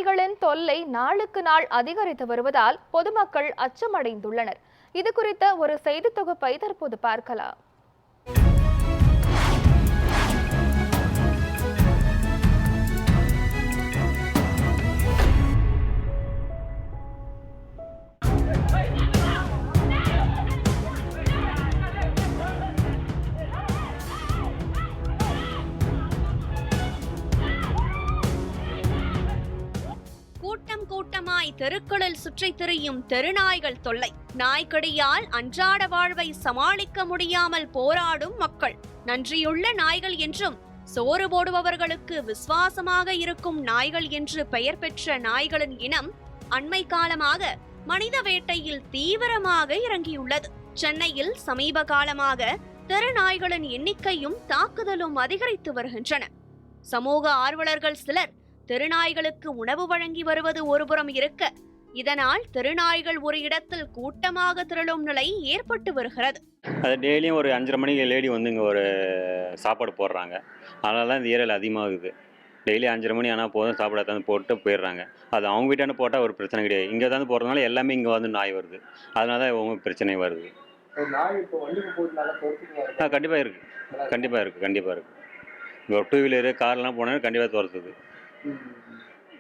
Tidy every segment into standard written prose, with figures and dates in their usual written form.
நாய்களின் தொல்லை நாளுக்கு நாள் அதிகரித்து வருவதால் பொதுமக்கள் அச்சமடைந்துள்ளனர். இது குறித்த ஒரு செய்தி தொகுப்பை தற்போது பார்க்கலாம். கூட்டம் கூட்டமாய் தெருக்களில் சுற்றித் திரியும் தெருநாய்கள் தொல்லை. நாய்க்கடியால் அன்றாட வாழ்வை சமாளிக்க முடியாமல் போராடும் மக்கள். நன்றியுள்ள நாய்கள் என்றும் சோறு போடுபவர்களுக்கு விசுவாசமாக இருக்கும் நாய்கள் என்று பெயர் பெற்ற நாய்களின் இனம் அண்மை காலமாக மனித வேட்டையில் தீவிரமாக இறங்கியுள்ளது. சென்னையில் சமீப காலமாக தெருநாய்களின் எண்ணிக்கையும் தாக்குதலும் அதிகரித்து வருகின்றன. சமூக ஆர்வலர்கள் சிலர் தெருநாய்களுக்கு உணவு வழங்கி வருவது ஒருபுறம் இருக்க, இதனால் தெருநாய்கள் ஒரு இடத்தில் கூட்டமாக திரளும் நிலை ஏற்பட்டு வருகிறது. அது டெய்லியும் ஒரு 5:30 மணிக்கு லேடி வந்து இங்கே ஒரு சாப்பாடு போடுறாங்க. அதனால தான் இந்த ஏரியாவில் அதிகமாகுது. டெய்லி 5:30 மணி ஆனால் போதும் சாப்பாடு எடுத்து போட்டு போயிடுறாங்க. அது அவங்க வீட்டான போட்டால் ஒரு பிரச்சனை கிடையாது. இங்கே தான் போகிறதுனால எல்லாமே இங்கே வந்து நாய் வருது. அதனால தான் இவங்க பிரச்சனை வருது. கண்டிப்பாக இருக்குது. இங்கே ஒரு 2 வீலரு கார்லாம் போனால் கண்டிப்பாக துரத்துது.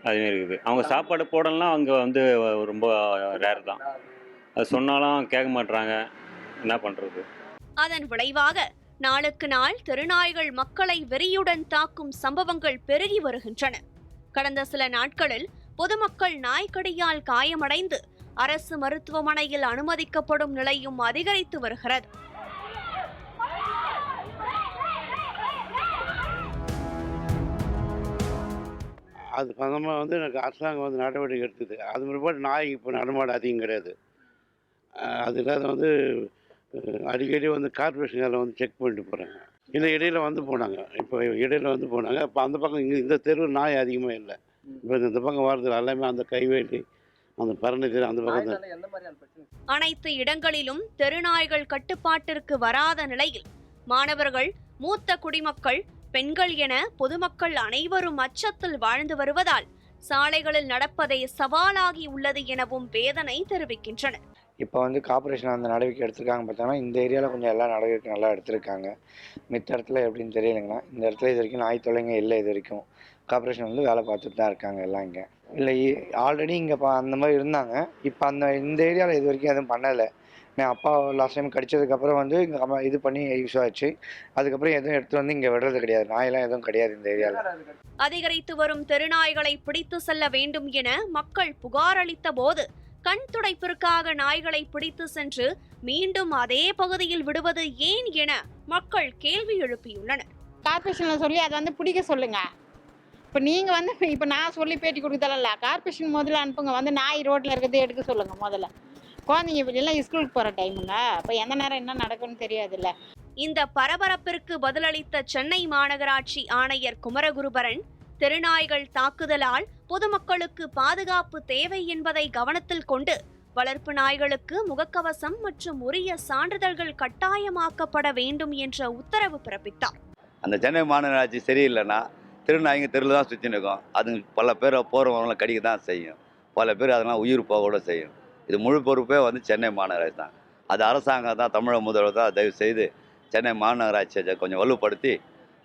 அதுமாரி இருக்குது. அவங்க சாப்பாடு போடலாம் அங்கே வந்து ரொம்ப ரேர் தான். அது சொன்னாலும் கேட்க மாட்டுறாங்க. என்ன பண்ணுறது? அதன் விளைவாக நாளுக்கு நாள் தெருநாய்கள் மக்களை வெறியுடன் தாக்கும் சம்பவங்கள் பெருகி வருகின்றன. கடந்த சில நாட்களில் பொதுமக்கள் நாய்க்கடியால் காயமடைந்து அரசு மருத்துவமனையில் அனுமதிக்கப்படும் நிலையும் அதிகரித்து வருகிறது. அது சம்பந்தமாக வந்து எனக்கு அரசாங்கம் வந்து நடவடிக்கை எடுத்துது. அது முன்னாடி நாய் இப்போ நடமாடு அதிகம் கிடையாது. அது இல்லாத வந்து அடிக்கடி வந்து கார்பரேஷனில் வந்து செக் பண்ணிட்டு போகிறாங்க. இந்த இடையில் வந்து போனாங்க. இப்போ அந்த பக்கம் இங்கே இந்த தெரு நாய் அதிகமாக இல்லை. இப்போ இந்த பக்கம் வர்றது எல்லாமே அந்த கைவேலி, அந்த பரணி தெரு, அந்த பக்கம் தான். அனைத்து இடங்களிலும் தெருநாய்கள் கட்டுப்பாட்டிற்கு வராத நிலையில் மாணவர்கள், மூத்த குடிமக்கள், பெண்கள் என பொதுமக்கள் அனைவரும் அச்சத்தில் வாழ்ந்து வருவதால் சாலைகளில் நடப்பதே சவாலாகி உள்ளது எனவும் வேதனை தெரிவிக்கின்றனர். இப்போ வந்து கார்பரேஷன் அந்த நடவடிக்கை எடுத்திருக்காங்க. பார்த்தோம்னா இந்த ஏரியாவில் கொஞ்சம் எல்லா நடவடிக்கை நல்லா எடுத்திருக்காங்க. மித்த இடத்துல எப்படின்னு தெரியலைங்கண்ணா. இந்த இடத்துல இது வரைக்கும் நாய் தொல்லைங்க இல்லை. இது வரைக்கும் கார்பரேஷன் வந்து வேலை பார்த்துட்டு தான் இருக்காங்க எல்லாம். இங்கே இல்லை ஆல்ரெடி இங்கே அந்த மாதிரி இருந்தாங்க. இப்போ இந்த ஏரியாவில் இது வரைக்கும் எதுவும் பண்ணலை. என் அப்பா லாஸ்ட் டைம் கடிச்சதுக்கப்புறம் வந்து இங்கே இது பண்ணி யூஸ் ஆச்சு. அதுக்கப்புறம் எதுவும் எடுத்துகிட்டு வந்து இங்கே விடுறது கிடையாது. நாயெல்லாம் எதுவும் கிடையாது இந்த ஏரியாவில். அதிகரித்து வரும் தெருநாய்களை பிடித்து செல்ல வேண்டும் என மக்கள் புகார் அளித்த போது கண் துடைப்பிற்காக நாய்களை பிடித்து சென்று மீண்டும் அதே பகுதியில் விடுவது ஏன் என மக்கள் கேள்வி எழுப்பியுள்ளனர். கார்பரேஷனில் சொல்லி அதை வந்து பிடிக்க சொல்லுங்க. இப்போ நீங்கள் வந்து இப்போ நான் சொல்லி பேட்டி கொடுத்தல, கார்பரேஷன் முதல்ல அனுப்புங்க. வந்து நாய் ரோட்டில் இருக்கிறது எடுக்க சொல்லுங்க. முதல்ல குழந்தைங்க இப்படிலாம் ஸ்கூலுக்கு போகிற டைமுங்க. இப்போ எந்த நேரம் என்ன நடக்கும்னு தெரியாதுல்ல. இந்த பரபரப்பிற்கு பதிலளித்த சென்னை மாநகராட்சி ஆணையர் குமரகுருபரன், தெருநாய்கள் தாக்குதலால் பொதுமக்களுக்கு பாதுகாப்பு தேவை என்பதை கவனத்தில் கொண்டு வளர்ப்பு நாய்களுக்கு முகக்கவசம் மற்றும் உரிய சான்றிதழ்கள் கட்டாயமாக்கப்பட வேண்டும் என்ற உத்தரவு பிறப்பித்தார். அந்த சென்னை மாநகராட்சி சரியில்லைன்னா தெருநாய்ங்க தெருவில் தான் சுற்றி நிற்கும். அது பல பேர் போகிறவங்கள கடிக்க தான் செய்யும். பல பேர் அதெல்லாம் உயிர் போக கூட செய்யும். இது முழு பொறுப்பே வந்து சென்னை மாநகராட்சி தான். அது அரசாங்கம் தான், தமிழக முதல்வர் தான் தயவு செய்து சென்னை மாநகராட்சியை கொஞ்சம் வலுப்படுத்தி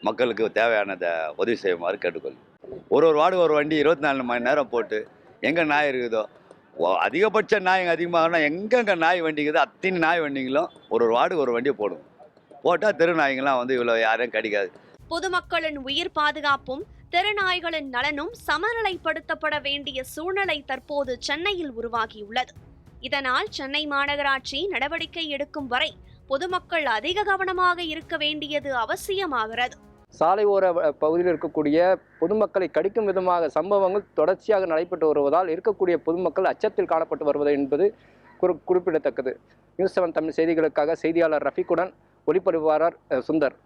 மக்களுக்கு தேவையானதை உதவி செய்யுமாறு கேட்டுக்கொள்ளும். ஒரு வார்டு ஒரு வண்டி 24 மணி நேரம் போட்டு எங்கே நாய் இருக்குதோ, அதிகபட்ச நாய் அதிகமாகனா எங்கெங்கே நாய் வண்டிக்குதோ அத்தனை நாய் வண்டிங்களும் ஒரு வார்டு ஒரு வண்டியை போடும். போட்டால் தெரு நாய்ங்களாம் வந்து இவ்வளோ யாரையும் கடிக்காது. பொதுமக்களின் உயிர் பாதுகாப்பும் தெருநாய்களின் நலனும் சமநிலைப்படுத்தப்பட வேண்டிய சூழ்நிலை தற்போது சென்னையில் உருவாகியுள்ளது. இதனால் சென்னை மாநகராட்சி நடவடிக்கை எடுக்கும் வரை பொதுமக்கள் அதிக கவனமாக இருக்க வேண்டியது அவசியமாகிறது. சாலை ஓர பகுதியில் இருக்கக்கூடிய பொதுமக்களை கடிக்கும் விதமாக சம்பவங்கள் தொடர்ச்சியாக நடைபெற்று வருவதால் இருக்கக்கூடிய பொதுமக்கள் அச்சத்தில் காணப்பட்டு வருவது என்பது குறிப்பிடத்தக்கது. நியூஸ் 7 தமிழ் செய்திகளுக்காக செய்தியாளர் ரஃபீக்குடன் ஒளிப்பதிவாளர் சுந்தர்.